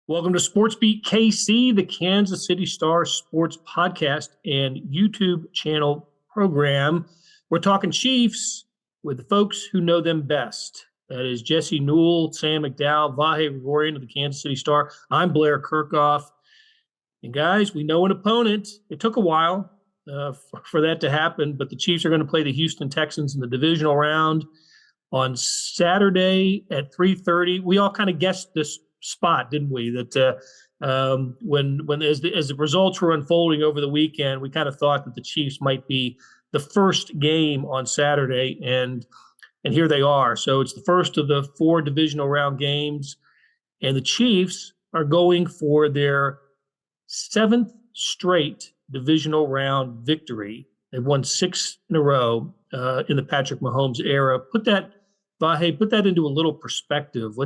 Welcome to SportsBeat KC, the Kansas City Star sports podcast and YouTube channel program. We're talking Chiefs with the folks who know them best. That is Jesse Newell, Sam McDowell, Vahe, Gregorian of the Kansas City Star. I'm Blair Kirchhoff. And guys, we know an opponent. It took a while for that to happen, but the Chiefs are going to play the Houston Texans in the divisional round on Saturday at 3:30. We all kind of guessed this spot, didn't we? That when as the results were unfolding over the weekend, we kind of thought that the Chiefs might be the first game on Saturday, and here they are. So it's the first of the 4 divisional round games, and the Chiefs are going for their 7th straight divisional round victory. They've won 6 in a row in the Patrick Mahomes era. Put that into a little perspective.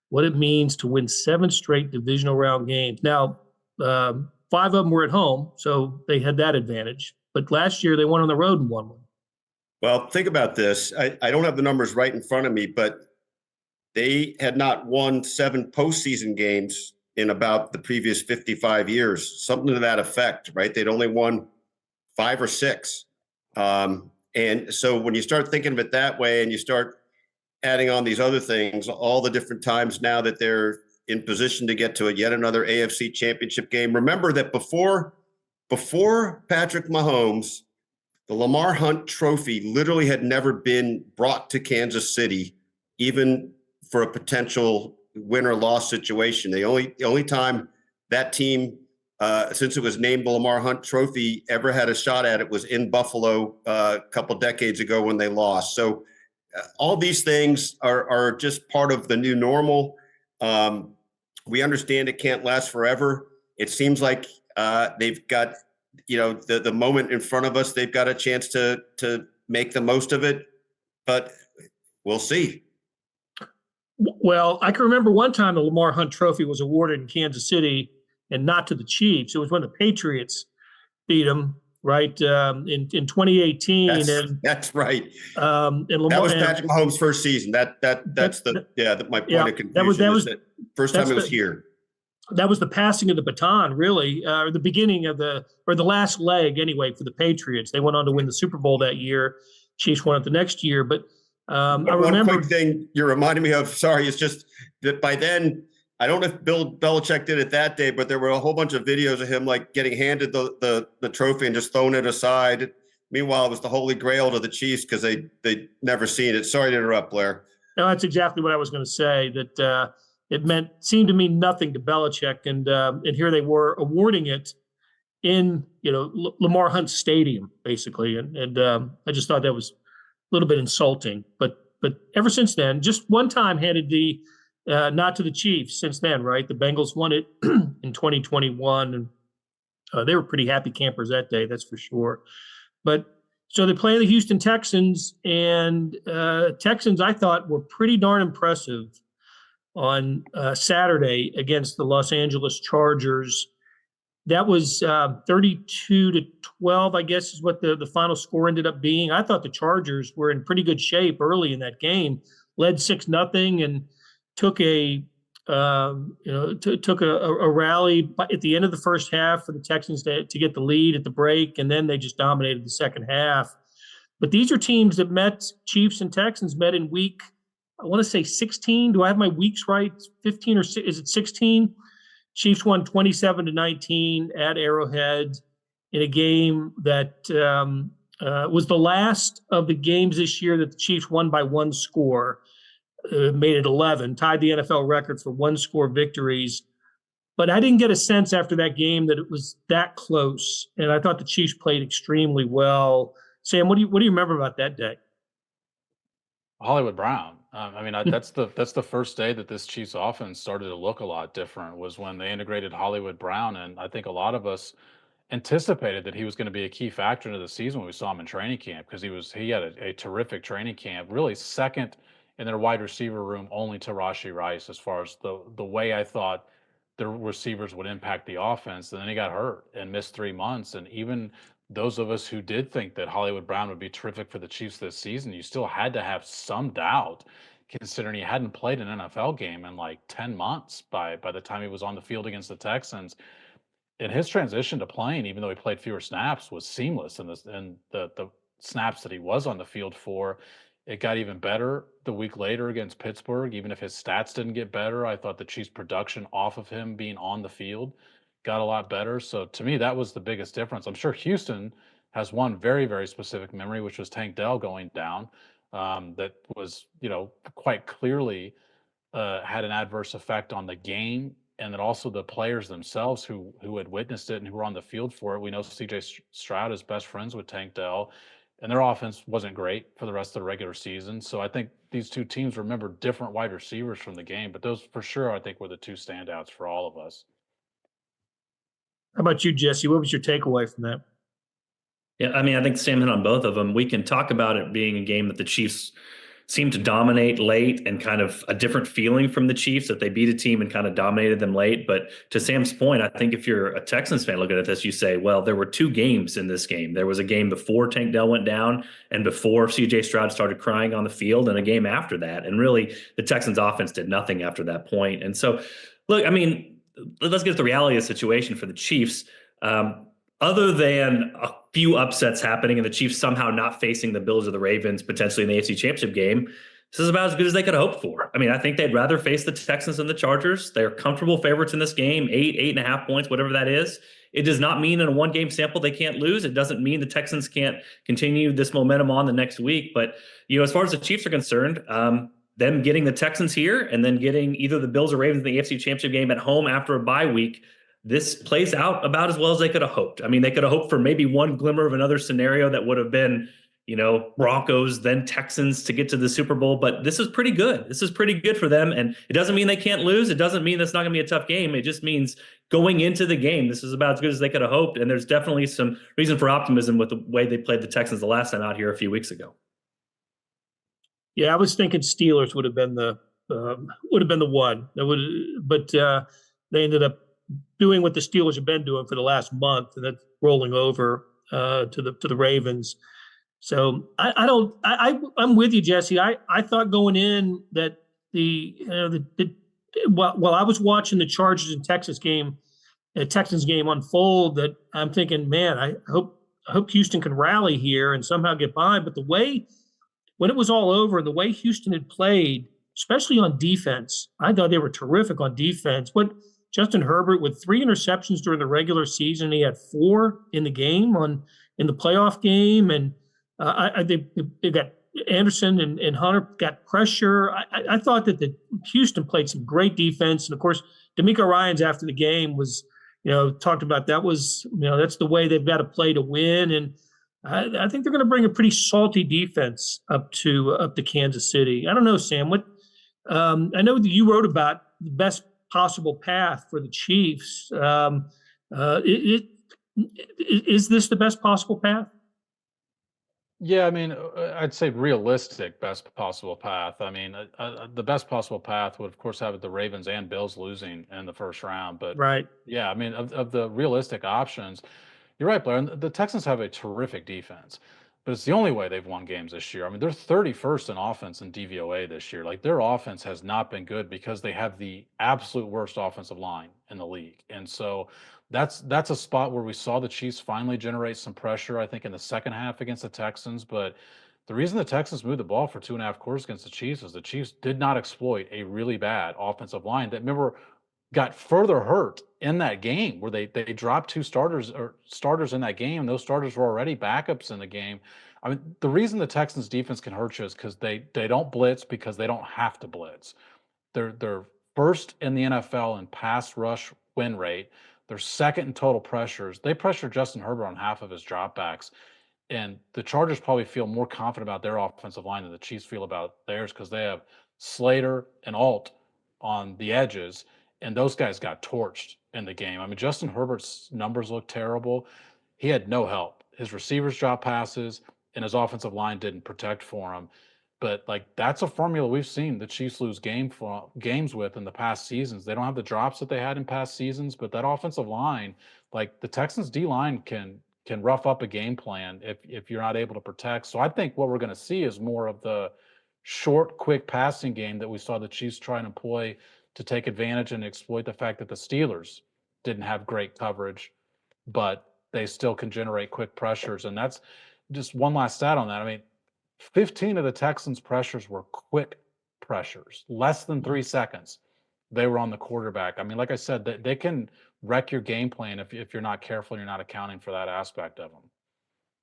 What it means to win 7 straight divisional round games. Now, 5 of them were at home, so they had that advantage. But last year they went on the road and won one. Well, think about this. I don't have the numbers right in front of me, but they had not won 7 postseason games in about the previous 55 years, something to that effect, right? They'd only won 5 or 6. And so when you start thinking of it that way and you start adding on these other things, all the different times now that they're in position to get to yet another AFC championship game. Remember that before Patrick Mahomes, the Lamar Hunt Trophy literally had never been brought to Kansas City, even for a potential win or loss situation. The only time that team, since it was named the Lamar Hunt Trophy, ever had a shot at it was in Buffalo a couple decades ago when they lost. So all these things are just part of the new normal. We understand it can't last forever. It seems like they've got, the moment in front of us. They've got a chance to make the most of it, but we'll see. Well, I can remember one time the Lamar Hunt Trophy was awarded in Kansas City and not to the Chiefs. It was when the Patriots beat them. Right in 2018, that's right. And Lamar, that was Patrick Mahomes' first season. That's my point of confusion. That was the first time it was here. That was the passing of the baton, really, or the beginning of the last leg anyway for the Patriots. They went on to win the Super Bowl that year. Chiefs won it the next year, but I remember one quick thing you're reminding me of. Sorry, it's just that by then. I don't know if Bill Belichick did it that day, but there were a whole bunch of videos of him like getting handed the trophy and just throwing it aside. Meanwhile, it was the holy grail to the Chiefs because they'd never seen it. Sorry to interrupt, Blair. No, that's exactly what I was going to say. That it seemed to mean nothing to Belichick, and here they were awarding it in Lamar Hunt Stadium, basically, and I just thought that was a little bit insulting. But ever since then, just one time handed the not to the Chiefs since then, right? The Bengals won it in 2021, and they were pretty happy campers that day, that's for sure. But so they play the Houston Texans, and Texans, I thought, were pretty darn impressive on Saturday against the Los Angeles Chargers. That was 32-12, I guess, is what the final score ended up being. I thought the Chargers were in pretty good shape early in that game, led 6-0, and took a rally at the end of the first half for the Texans to get the lead at the break, and then they just dominated the second half. But these are teams that met. Chiefs and Texans met in week, I want to say 16. Do I have my weeks right? 15 or is it 16? Chiefs won 27-19 at Arrowhead in a game that was the last of the games this year that the Chiefs won by 1 score. Made it 11, tied the NFL record for 1-score victories. But I didn't get a sense after that game that it was that close, and I thought the Chiefs played extremely well. Sam, what do you remember about that day? Hollywood Brown. That's the first day that this Chiefs offense started to look a lot different, was when they integrated Hollywood Brown, and I think a lot of us anticipated that he was going to be a key factor into the season when we saw him in training camp, because he had a terrific training camp, really second in their wide receiver room only to Rashee Rice as far as the way I thought the receivers would impact the offense. And then he got hurt and missed 3 months. And even those of us who did think that Hollywood Brown would be terrific for the Chiefs this season, you still had to have some doubt considering he hadn't played an NFL game in like 10 months by the time he was on the field against the Texans. And his transition to playing, even though he played fewer snaps, was seamless. And the snaps that he was on the field for, it got even better the week later against Pittsburgh. Even if his stats didn't get better, I thought the Chiefs' production off of him being on the field got a lot better. So to me, that was the biggest difference. I'm sure Houston has one very, very specific memory, which was Tank Dell going down. That was, quite clearly had an adverse effect on the game, and then also the players themselves who had witnessed it and who were on the field for it. We know CJ Stroud is best friends with Tank Dell, and their offense wasn't great for the rest of the regular season. So I think these two teams remember different wide receivers from the game, but those for sure I think were the two standouts for all of us. How about you, Jesse? What was your takeaway from that? Yeah, I mean, I think Sam hit on both of them. We can talk about it being a game that the Chiefs seemed to dominate late and kind of a different feeling from the Chiefs that they beat a team and kind of dominated them late. But to Sam's point, I think if you're a Texans fan looking at this, you say, well, there were two games in this game. There was a game before Tank Dell went down and before CJ Stroud started crying on the field, and a game after that. And really, the Texans offense did nothing after that point. And so, look, I mean, let's get to the reality of the situation for the Chiefs. Other than a few upsets happening and the Chiefs somehow not facing the Bills or the Ravens potentially in the AFC Championship game, this is about as good as they could hope for. I mean, I think they'd rather face the Texans than the Chargers. They're comfortable favorites in this game, 8.5 points, whatever that is. It does not mean in a one-game sample they can't lose. It doesn't mean the Texans can't continue this momentum on the next week. But, as far as the Chiefs are concerned, them getting the Texans here and then getting either the Bills or Ravens in the AFC Championship game at home after a bye week, this plays out about as well as they could have hoped. I mean, they could have hoped for maybe one glimmer of another scenario that would have been, Broncos, then Texans to get to the Super Bowl. But this is pretty good. This is pretty good for them. And it doesn't mean they can't lose. It doesn't mean that's not going to be a tough game. It just means going into the game, this is about as good as they could have hoped. And there's definitely some reason for optimism with the way they played the Texans the last time out here a few weeks ago. Yeah, I was thinking Steelers would have been the one. But they ended up doing what the Steelers have been doing for the last month, and that's rolling over to the Ravens. So I'm with you, Jesse. I thought going in that while I was watching the Chargers and Texans game unfold, that I'm thinking, man, I hope Houston can rally here and somehow get by. But the way when it was all over, the way Houston had played, especially on defense, I thought they were terrific on defense. What Justin Herbert with 3 interceptions during the regular season, he had 4 in the game in the playoff game, and they got Anderson and Hunter got pressure. I thought that the Houston played some great defense, and of course, D'Amico Ryans after the game was, talked about that was, that's the way they've got to play to win, and I think they're going to bring a pretty salty defense up to Kansas City. I don't know, Sam. What I know that you wrote about the best possible path for the Chiefs. Is this the best possible path? Yeah, I mean, I'd say realistic best possible path. I mean, the best possible path would, of course, have the Ravens and Bills losing in the first round. But Right. yeah, I mean, of the realistic options, you're right, Blair. And the Texans have a terrific defense, but it's the only way they've won games this year. I mean, they're 31st in offense in DVOA this year. Like, their offense has not been good because they have the absolute worst offensive line in the league. And so that's a spot where we saw the Chiefs finally generate some pressure, I think, in the second half against the Texans. But the reason the Texans moved the ball for 2.5 quarters against the Chiefs is the Chiefs did not exploit a really bad offensive line that, remember, got further hurt in that game where they dropped 2 starters in that game. Those starters were already backups in the game. I mean, the reason the Texans defense can hurt you is because they don't blitz because they don't have to blitz. They're first in the NFL in pass rush win rate. They're second in total pressures. They pressure Justin Herbert on half of his dropbacks. And the Chargers probably feel more confident about their offensive line than the Chiefs feel about theirs because they have Slater and Alt on the edges, and those guys got torched in the game. I mean, Justin Herbert's numbers look terrible. He had no help. His receivers dropped passes, and his offensive line didn't protect for him. But that's a formula we've seen the Chiefs lose games with in the past seasons. They don't have the drops that they had in past seasons, but that offensive line, like the Texans D line can rough up a game plan if you're not able to protect. So I think what we're going to see is more of the short, quick passing game that we saw the Chiefs try and employ to take advantage and exploit the fact that the Steelers didn't have great coverage, but they still can generate quick pressures. And that's just one last stat on that. I mean, 15 of the Texans' pressures were quick pressures, less than 3 seconds. They were on the quarterback. I mean, like I said, they can wreck your game plan if you're not careful and you're not accounting for that aspect of them.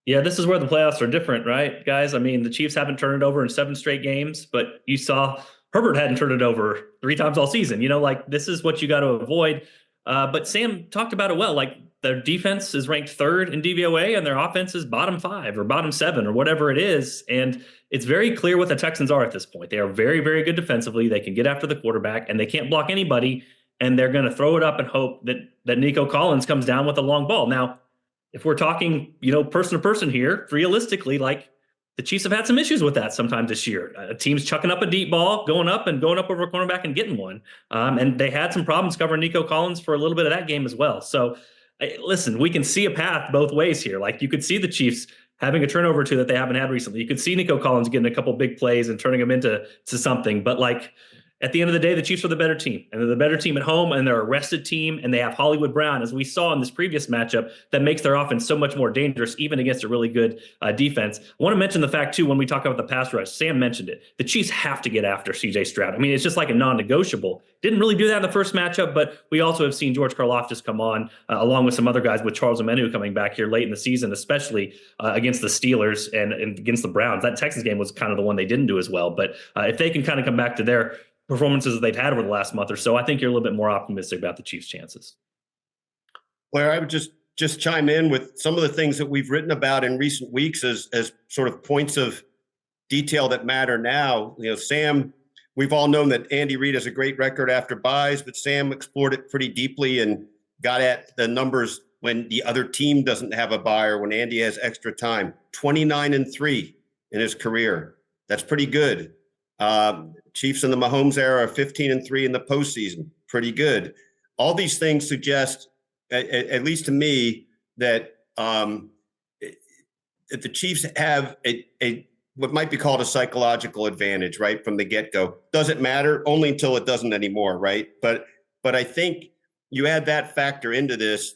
Yeah, this is where the playoffs are different, right, guys? I mean, the Chiefs haven't turned it over in 7 straight games, but you saw Herbert hadn't turned it over 3 times all season. Like, this is what you got to avoid. But Sam talked about it well. Like, their defense is ranked 3rd in DVOA, and their offense is bottom 5 or bottom 7 or whatever it is. And it's very clear what the Texans are at this point. They are very, very good defensively. They can get after the quarterback, and they can't block anybody. And they're going to throw it up and hope that Nico Collins comes down with a long ball. Now, if we're talking, person to person here, realistically, like, the Chiefs have had some issues with that sometimes this year. Teams chucking up a deep ball, going up over a cornerback and getting one. And they had some problems covering Nico Collins for a little bit of that game as well. So, listen, we can see a path both ways here. Like, you could see the Chiefs having a turnover or two that they haven't had recently. You could see Nico Collins getting a couple big plays and turning them into something. But, like, at the end of the day, the Chiefs are the better team, and they're the better team at home, and they're a rested team, and they have Hollywood Brown, as we saw in this previous matchup, that makes their offense so much more dangerous, even against a really good defense. I want to mention the fact, too, when we talk about the pass rush, Sam mentioned it. The Chiefs have to get after C.J. Stroud. I mean, it's just like a non-negotiable. Didn't really do that in the first matchup, but we also have seen George Karlaftis come on, along with some other guys, with Charles Omenihu coming back here late in the season, especially against the Steelers and against the Browns. That Texans game was kind of the one they didn't do as well. But if they can kind of come back to their performances that they've had over the last month or so, I think you're a little bit more optimistic about the Chiefs' chances. Well, I would just chime in with some of the things that we've written about in recent weeks as sort of points of detail that matter now. Sam, we've all known that Andy Reid has a great record after buys, but Sam explored it pretty deeply and got at the numbers when the other team doesn't have a buy or when Andy has extra time. 29-3 in his career. That's pretty good. Chiefs in the Mahomes era are 15-3 in the postseason. Pretty good. All these things suggest, at least to me, that the Chiefs have a what might be called a psychological advantage, right, from the get-go. Doesn't matter, only until it doesn't anymore, right? But I think you add that factor into this,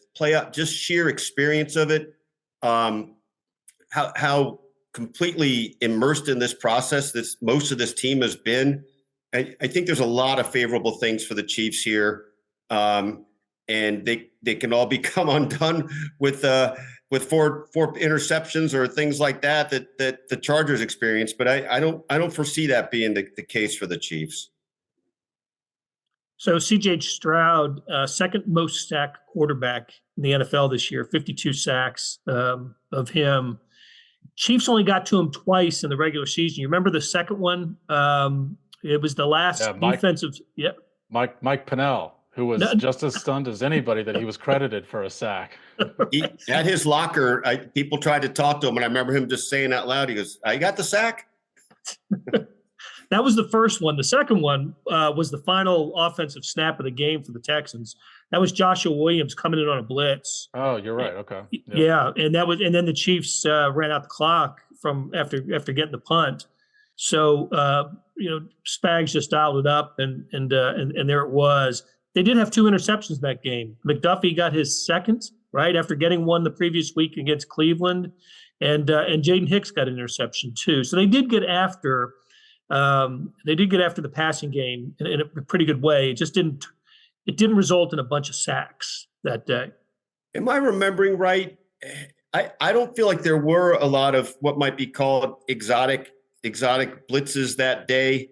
just sheer experience of it, how completely immersed in this process most of this team has been. I think there's a lot of favorable things for the Chiefs here, and they can all become undone with four interceptions or things like that the Chargers experienced. But I don't foresee that being the case for the Chiefs. So C.J. Stroud, second most sacked quarterback in the NFL this year, 52 sacks of him. Chiefs only got to him twice in the regular season. You remember the second one? It was the last defensive. Yeah, Mike Pennell, who was just as stunned as anybody that he was credited for a sack. At his locker, people tried to talk to him, and I remember him just saying out loud, he goes, "I got the sack." That was the first one. The second one was the final offensive snap of the game for the Texans. That was Joshua Williams coming in on a blitz. Oh, you're right. Okay. Yeah, and then the Chiefs ran out the clock from after getting the punt. So Spags just dialed it up, and there it was. They did have 2 interceptions that game. McDuffie got his second, right, after getting one the previous week against Cleveland, and Jaden Hicks got an interception too. So they did get after the passing game in a pretty good way. It just didn't result in a bunch of sacks that day. Am I remembering right? I don't feel like there were a lot of what might be called exotic blitzes that day,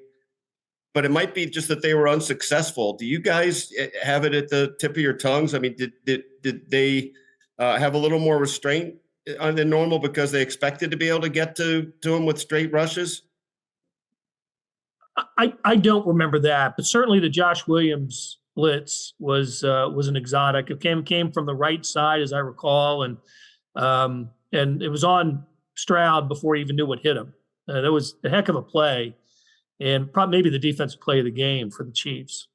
but it might be just that they were unsuccessful. Do you guys have it at the tip of your tongues? I mean, did they have a little more restraint than normal because they expected to be able to get to him with straight rushes? I don't remember that, but certainly the Josh Williams blitz was an exotic. It came from the right side, as I recall, and it was on Stroud before he even knew what hit him. That was a heck of a play, and probably maybe the defensive play of the game for the Chiefs.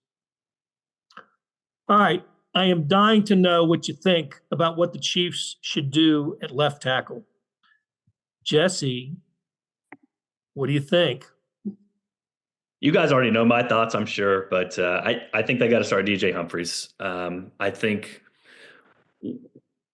All right, I am dying to know what you think about what the Chiefs should do at left tackle. Jesse, what do you think? You guys already know my thoughts, I'm sure, but I think they got to start DJ Humphries. I think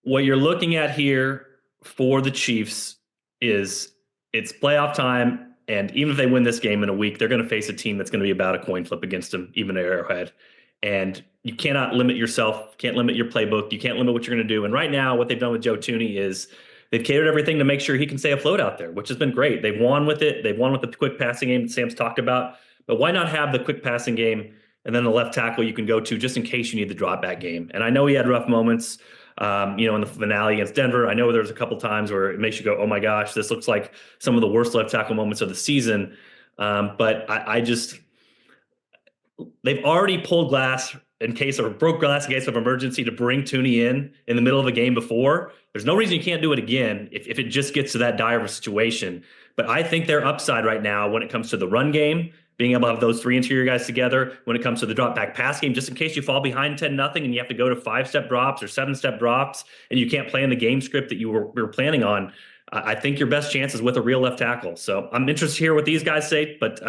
what you're looking at here for the Chiefs is it's playoff time, and even if they win this game in a week, they're going to face a team that's going to be about a coin flip against them, even at Arrowhead. And you cannot limit yourself, can't limit your playbook, you can't limit what you're going to do. And right now, what they've done with Joe Thuney is they've catered everything to make sure he can stay afloat out there, which has been great. They've won with it. They've won with the quick passing game that Sam's talked about. But why not have the quick passing game and then the left tackle you can go to just in case you need the drop back game? And I know he had rough moments. In the finale against Denver, I know there's a couple times where it makes you go, oh my gosh, this looks like some of the worst left tackle moments of the season. But they've already pulled glass broke glass in case of emergency to bring Thuney in the middle of a game before. There's no reason you can't do it again if it just gets to that dire of a situation. But I think their upside right now when it comes to the run game, being able to have those three interior guys together, when it comes to the drop back pass game, just in case you fall behind 10-0 and you have to go to 5-step drops or 7-step drops and you can't play in the game script that you were planning on, I think your best chance is with a real left tackle. So I'm interested to hear what these guys say, but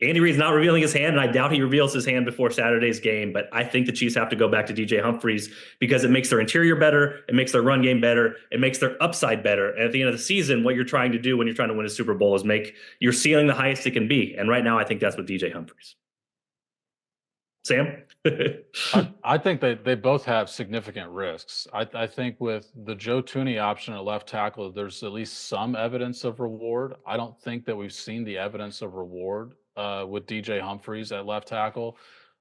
Andy Reid's not revealing his hand, and I doubt he reveals his hand before Saturday's game. But I think the Chiefs have to go back to DJ Humphries because it makes their interior better, it makes their run game better, it makes their upside better. And at the end of the season, what you're trying to do when you're trying to win a Super Bowl is make your ceiling the highest it can be. And right now, I think that's with DJ Humphries. Sam? I think they both have significant risks. I think with the Joe Thuney option at left tackle, there's at least some evidence of reward. I don't think that we've seen the evidence of reward with DJ Humphries at left tackle.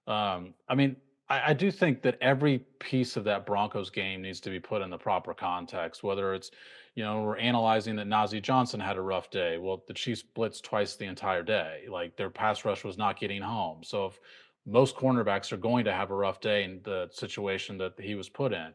I do think that every piece of that Broncos game needs to be put in the proper context, whether it's, we're analyzing that Najee Johnson had a rough day. Well, the Chiefs blitzed twice the entire day. Like, their pass rush was not getting home. So if most cornerbacks are going to have a rough day in the situation that he was put in,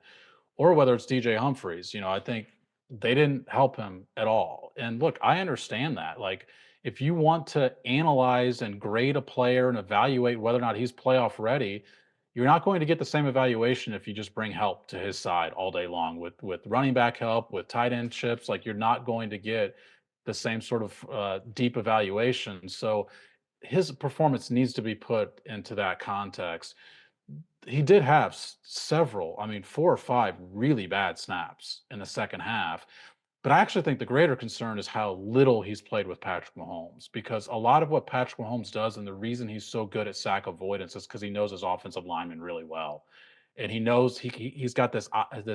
or whether it's DJ Humphries, I think they didn't help him at all. And look, I understand that. Like, if you want to analyze and grade a player and evaluate whether or not he's playoff ready, you're not going to get the same evaluation if you just bring help to his side all day long with running back help, with tight end chips. Like, you're not going to get the same sort of deep evaluation. So his performance needs to be put into that context. He did have several, 4 or 5 really bad snaps in the second half. But I actually think the greater concern is how little he's played with Patrick Mahomes, because a lot of what Patrick Mahomes does, and the reason he's so good at sack avoidance, is because he knows his offensive linemen really well. And he knows he's got this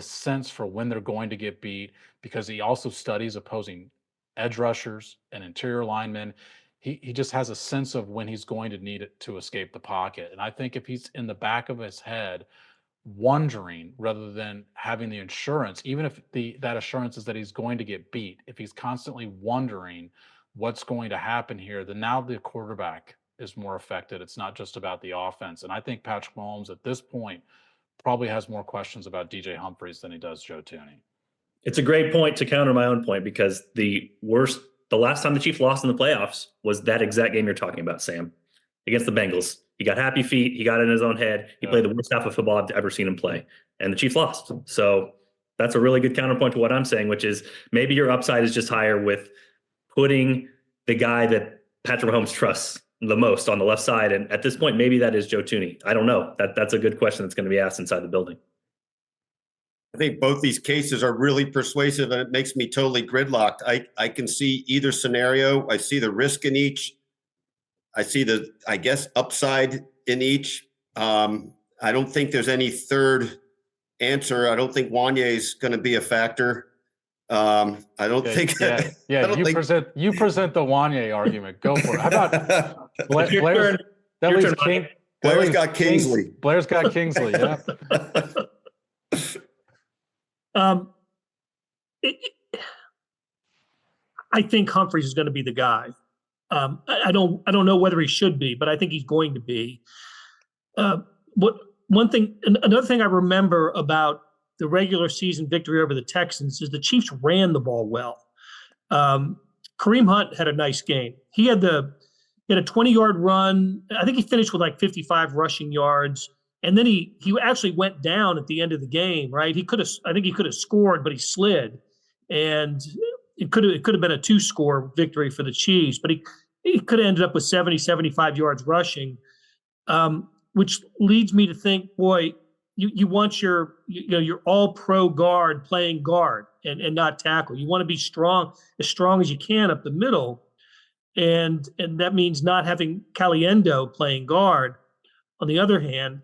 sense for when they're going to get beat, because he also studies opposing edge rushers and interior linemen. He just has a sense of when he's going to need it to escape the pocket. And I think if he's in the back of his head wondering rather than having the assurance, even if that assurance is that he's going to get beat, if he's constantly wondering what's going to happen here, then now the quarterback is more affected. It's not just about the offense. And I think Patrick Mahomes at this point probably has more questions about DJ Humphries than he does Joe Thuney. It's a great point to counter my own point, because the last time the Chiefs lost in the playoffs was that exact game you're talking about, Sam, against the Bengals. He got happy feet. He got in his own head. He played the worst half of football I've ever seen him play. And the Chiefs lost. So that's a really good counterpoint to what I'm saying, which is maybe your upside is just higher with putting the guy that Patrick Mahomes trusts the most on the left side. And at this point, maybe that is Joe Thuney. I don't know. That's a good question that's going to be asked inside the building. I think both these cases are really persuasive, and it makes me totally gridlocked. I can see either scenario. I see the risk in each. I see the, upside in each. I don't think there's any third answer. I don't think Wanye is going to be a factor. I don't think. You present the Wanye argument. Go for it. How about Blair's got Kingsley. Blair's got Kingsley. Yeah. I think Humphries is going to be the guy. I don't know whether he should be, but I think he's going to be. Another thing I remember about the regular season victory over the Texans is the Chiefs ran the ball well. Kareem Hunt had a nice game. He had a 20-yard run. I think he finished with like 55 rushing yards. And then he actually went down at the end of the game, right? I think he could have scored, but he slid. And it could have been a 2-score victory for the Chiefs. But he could have ended up with 70, 75 yards rushing, which leads me to think, boy, you want your all-pro guard playing guard and not tackle. You want to be as strong as you can up the middle, and that means not having Caliendo playing guard. On the other hand,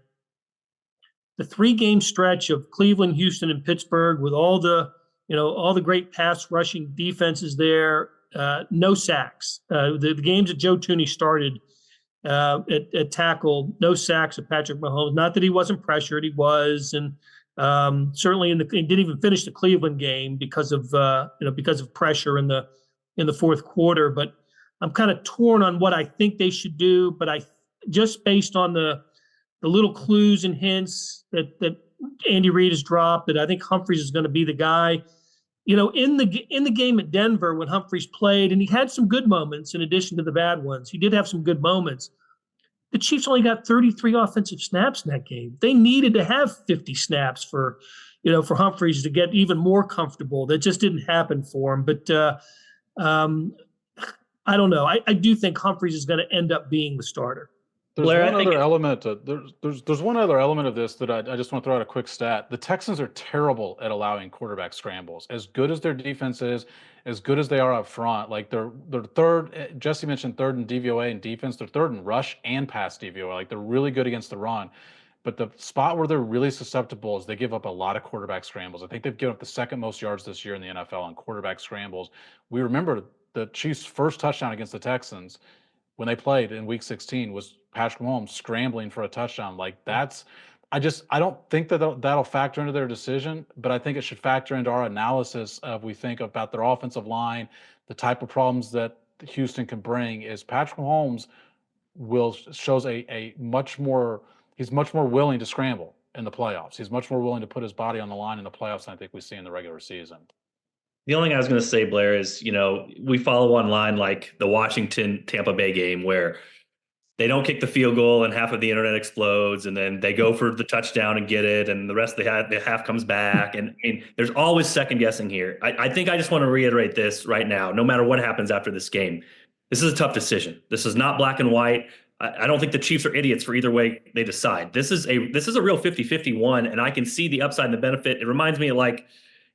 the 3-game stretch of Cleveland, Houston, and Pittsburgh with all the great pass rushing defenses there, no sacks. The games that Joe Thuney started at tackle, no sacks of Patrick Mahomes. Not that he wasn't pressured, he was, and certainly he didn't even finish the Cleveland game because of pressure in the fourth quarter. But I'm kind of torn on what I think they should do. But I just based on the little clues and hints that Andy Reid has dropped, that I think Humphries is going to be the guy. In the game at Denver when Humphries played, and he had some good moments in addition to the bad ones. He did have some good moments. The Chiefs only got 33 offensive snaps in that game. They needed to have 50 snaps for Humphries to get even more comfortable. That just didn't happen for him. But I don't know. I do think Humphries is going to end up being the starter. There's one other element. There's one other element of this that I just want to throw out a quick stat. The Texans are terrible at allowing quarterback scrambles. As good as their defense is, as good as they are up front, like they're third. Jesse mentioned third in DVOA and defense. They're third in rush and pass DVOA. Like they're really good against the run. But the spot where they're really susceptible is they give up a lot of quarterback scrambles. I think they've given up the second most yards this year in the NFL on quarterback scrambles. We remember the Chiefs' first touchdown against the Texans when they played in Week 16 was Patrick Mahomes scrambling for a touchdown. Like I don't think that'll factor into their decision, but I think it should factor into our analysis of we think about their offensive line, the type of problems that Houston can bring. Is Patrick Mahomes shows he's much more willing to scramble in the playoffs. He's much more willing to put his body on the line in the playoffs than I think we see in the regular season. The only thing I was going to say, Blair, is, we follow online like the Washington-Tampa Bay game where they don't kick the field goal and half of the internet explodes, and then they go for the touchdown and get it, and the rest of the half comes back. And there's always second guessing here. I think I just want to reiterate this right now. No matter what happens after this game, this is a tough decision. This is not black and white. I don't think the Chiefs are idiots for either way they decide. This is a real 50-50 one, and I can see the upside and the benefit. It reminds me of like,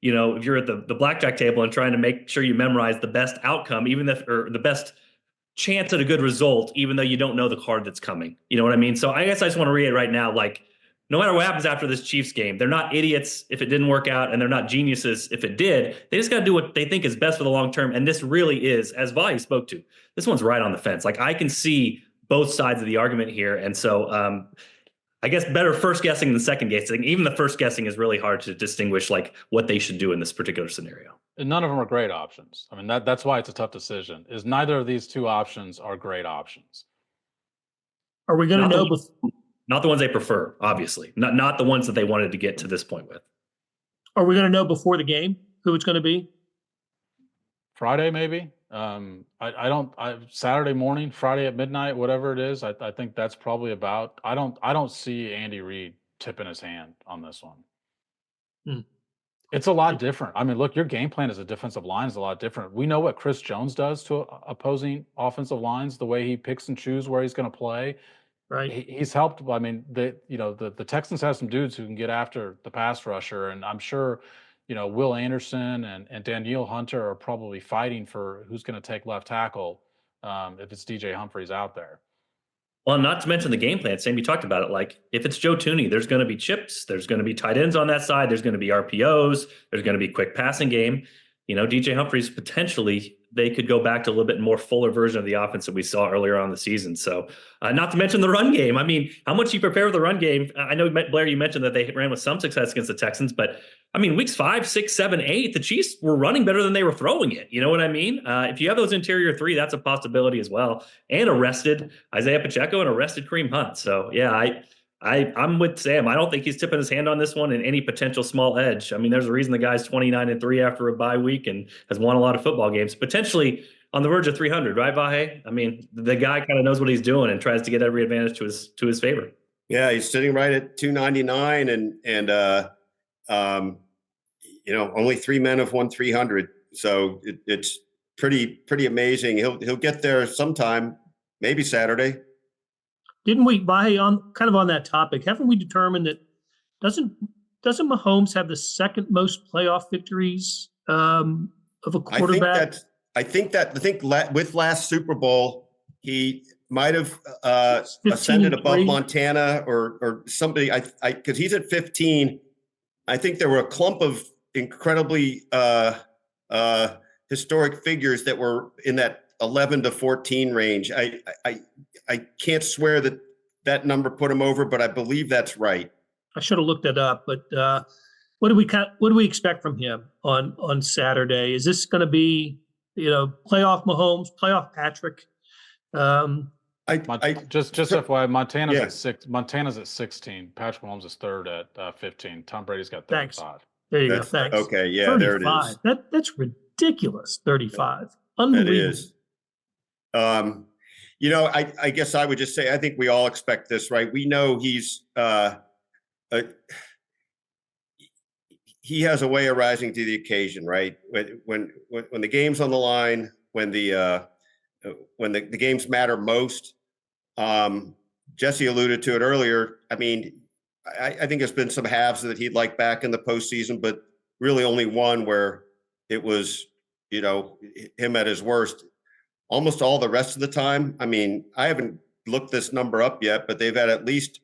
if you're at the blackjack table and trying to make sure you memorize the best outcome, or the best chance at a good result, even though you don't know the card that's coming. You know what I mean? So I guess I just want to reiterate right now, like, no matter what happens after this Chiefs game, they're not idiots if it didn't work out, and they're not geniuses if it did. They just got to do what they think is best for the long term. And this really is, as Vahe spoke to, this one's right on the fence. Like, I can see both sides of the argument here. And so, I guess better first guessing than second guessing. Even the first guessing is really hard to distinguish like what they should do in this particular scenario. And none of them are great options. I mean, that's why it's a tough decision. Is neither of these two options are great options. Are we going to know? Not the ones they prefer, obviously. Not the ones that they wanted to get to this point with. Are we going to know before the game who it's going to be? Friday, maybe. Saturday morning, Friday at midnight, whatever it is. I think that's probably about. I don't see Andy Reid tipping his hand on this one. It's a lot different. I mean, look, your game plan as a defensive line is a lot different. We know what Chris Jones does to opposing offensive lines, the way he picks and chooses where he's going to play. Right. He's helped. I mean, the Texans have some dudes who can get after the pass rusher, and I'm sure, Will Anderson and Danielle Hunter are probably fighting for who's going to take left tackle if it's DJ Humphries out there. Well, not to mention the game plan. Sam, you talked about it. Like, if it's Joe Thuney, there's going to be chips. There's going to be tight ends on that side. There's going to be RPOs. There's going to be quick passing game. DJ Humphries, potentially, they could go back to a little bit more fuller version of the offense that we saw earlier on in the season. So not to mention the run game. I mean, how much you prepare for the run game. I know, Blair, you mentioned that they ran with some success against the Texans, but I mean, weeks 5, 6, 7, 8, the Chiefs were running better than they were throwing it. You know what I mean? If you have those interior three, that's a possibility as well. And arrested Isaiah Pacheco and arrested Kareem Hunt. So yeah, I'm with Sam. I don't think he's tipping his hand on this one in any potential small edge. I mean, there's a reason the guy's 29-3 after a bye week and has won a lot of football games, potentially on the verge of 300, right, Vahe? I mean, the guy kind of knows what he's doing and tries to get every advantage to his favor. Yeah, he's sitting right at 299, and only 3 men have won 300. So it's pretty amazing. He'll get there sometime, maybe Saturday. Didn't we, Vahe, on that topic, haven't we determined that doesn't Mahomes have the second most playoff victories of a quarterback? I think with last Super Bowl, he might have ascended above Montana or somebody. Because he's at 15. I think there were a clump of incredibly historic figures that were in that 11 to 14 range. I can't swear that number put him over, but I believe that's right. I should have looked it up, but what do we expect from him on Saturday? Is this going to be, playoff Mahomes, playoff Patrick? Just FYI, Montana's at 16. Patrick Mahomes is third at 15. Tom Brady's got 35. Thanks. There you go. Thanks. Okay, yeah, 35. There it is. That's ridiculous. 35. Unbelievable. That is. I guess I would just say I think we all expect this, right? We know he has a way of rising to the occasion, right? When the game's on the line, when the games matter most. Jesse alluded to it earlier. I mean, I think there's been some halves that he'd like back in the postseason, but really only one where it was, him at his worst. Almost all the rest of the time. I mean, I haven't looked this number up yet, but they've had at least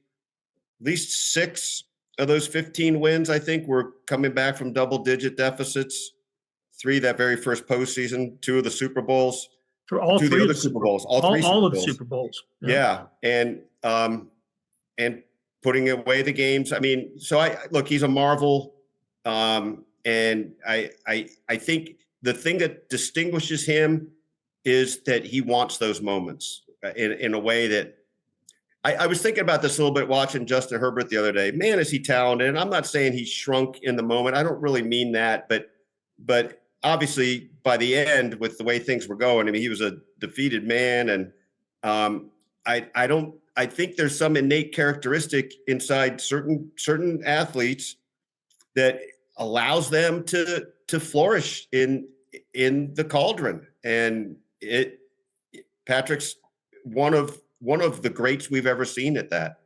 6 of those 15 wins, I think, were coming back from double-digit deficits. 3 that very first postseason, 2 of the Super Bowls. For all 2 three of the Super Bowls. All of the Super Bowls. Yeah. And putting away the games. I mean, so he's a marvel. And I think the thing that distinguishes him is that he wants those moments in a way that I was thinking about this a little bit watching Justin Herbert the other day. Man, is he talented? And I'm not saying he's shrunk in the moment. I don't really mean that, but obviously by the end, with the way things were going, I mean, he was a defeated man. And I think there's some innate characteristic inside certain athletes that allows them to flourish in the cauldron. And Patrick's one of the greats we've ever seen at that.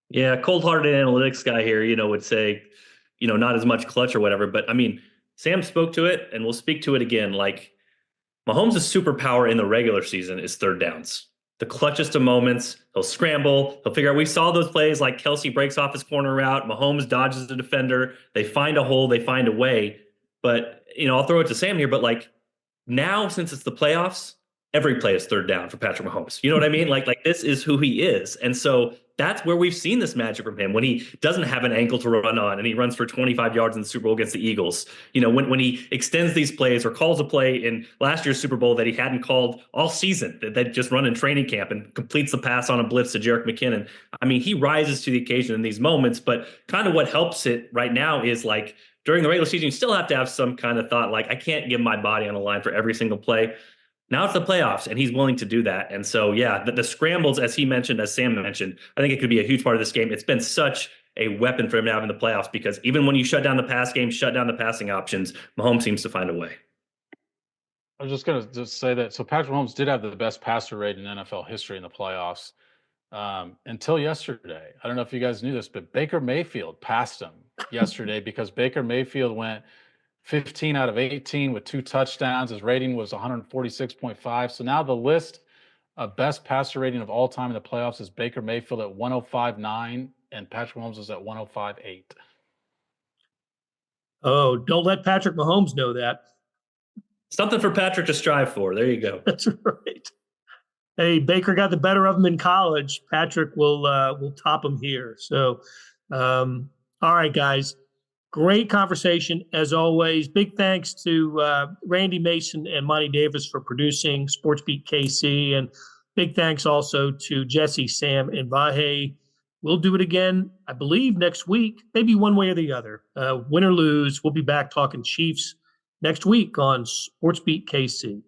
Yeah, cold-hearted analytics guy here, would say, not as much clutch or whatever. But I mean, Sam spoke to it, and we'll speak to it again. Like, Mahomes' superpower in the regular season is third downs. The clutchest of moments, he'll scramble, he'll figure out. We saw those plays like Kelsey breaks off his corner route, Mahomes dodges the defender, they find a hole, they find a way. But, I'll throw it to Sam here, but like, now, since it's the playoffs, every play is third down for Patrick Mahomes. You know what I mean? Like this is who he is. And so that's where we've seen this magic from him, when he doesn't have an ankle to run on and he runs for 25 yards in the Super Bowl against the Eagles. When he extends these plays or calls a play in last year's Super Bowl that he hadn't called all season, that just run in training camp and completes the pass on a blitz to Jerick McKinnon. I mean, he rises to the occasion in these moments, but kind of what helps it right now is like, during the regular season, you still have to have some kind of thought, like, I can't give my body on the line for every single play. Now it's the playoffs, and he's willing to do that. And so, yeah, the scrambles, as he mentioned, as Sam mentioned, I think it could be a huge part of this game. It's been such a weapon for him to have in the playoffs, because even when you shut down the pass game, shut down the passing options, Mahomes seems to find a way. I was just going to say that. So Patrick Mahomes did have the best passer rate in NFL history in the playoffs until yesterday. I don't know if you guys knew this, but Baker Mayfield passed him yesterday because Baker Mayfield went 15 out of 18 with 2 touchdowns. His rating was 146.5. So now the list of best passer rating of all time in the playoffs is Baker Mayfield at 105.9 and Patrick Mahomes is at 105.8. Oh, don't let Patrick Mahomes know that. Something for Patrick to strive for. There you go. That's right. Hey, Baker got the better of him in college. Patrick will top him here. So, all right, guys. Great conversation as always. Big thanks to Randy Mason and Monty Davis for producing SportsBeat KC, and big thanks also to Jesse, Sam, and Vahe. We'll do it again, I believe, next week, maybe one way or the other. Win or lose, we'll be back talking Chiefs next week on SportsBeat KC.